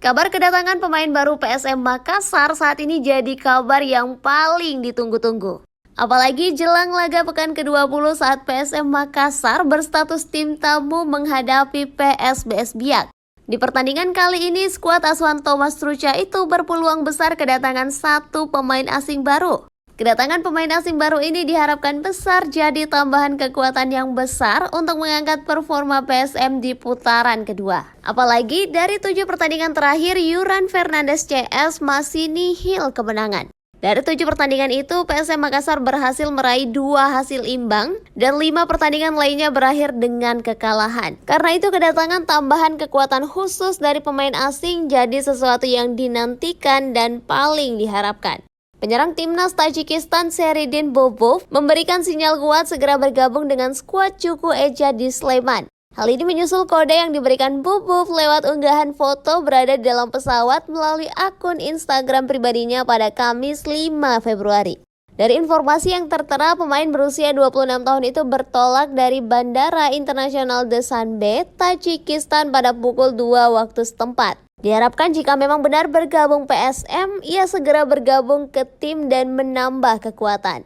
Kabar kedatangan pemain baru PSM Makassar saat ini jadi kabar yang paling ditunggu-tunggu. Apalagi jelang laga pekan ke-20 saat PSM Makassar berstatus tim tamu menghadapi PSBS Biak. Di pertandingan kali ini, skuad asuhan Thomas Trucha itu berpeluang besar kedatangan satu pemain asing baru. Kedatangan pemain asing baru ini diharapkan besar jadi tambahan kekuatan yang besar untuk mengangkat performa PSM di putaran kedua. Apalagi dari 7 pertandingan terakhir, Yuran Fernandes CS masih nihil kemenangan. Dari 7 pertandingan itu, PSM Makassar berhasil meraih 2 hasil imbang dan 5 pertandingan lainnya berakhir dengan kekalahan. Karena itu kedatangan tambahan kekuatan khusus dari pemain asing jadi sesuatu yang dinantikan dan paling diharapkan. Penyerang timnas Tajikistan Seridin Bobov memberikan sinyal kuat segera bergabung dengan skuad Cuku Eja di Sleman. Hal ini menyusul kode yang diberikan Bobov lewat unggahan foto berada di dalam pesawat melalui akun Instagram pribadinya pada Kamis 5 Februari. Dari informasi yang tertera, pemain berusia 26 tahun itu bertolak dari Bandara Internasional Dusanbe, Tajikistan pada pukul 2 waktu setempat. Diharapkan jika memang benar bergabung PSM, ia segera bergabung ke tim dan menambah kekuatan.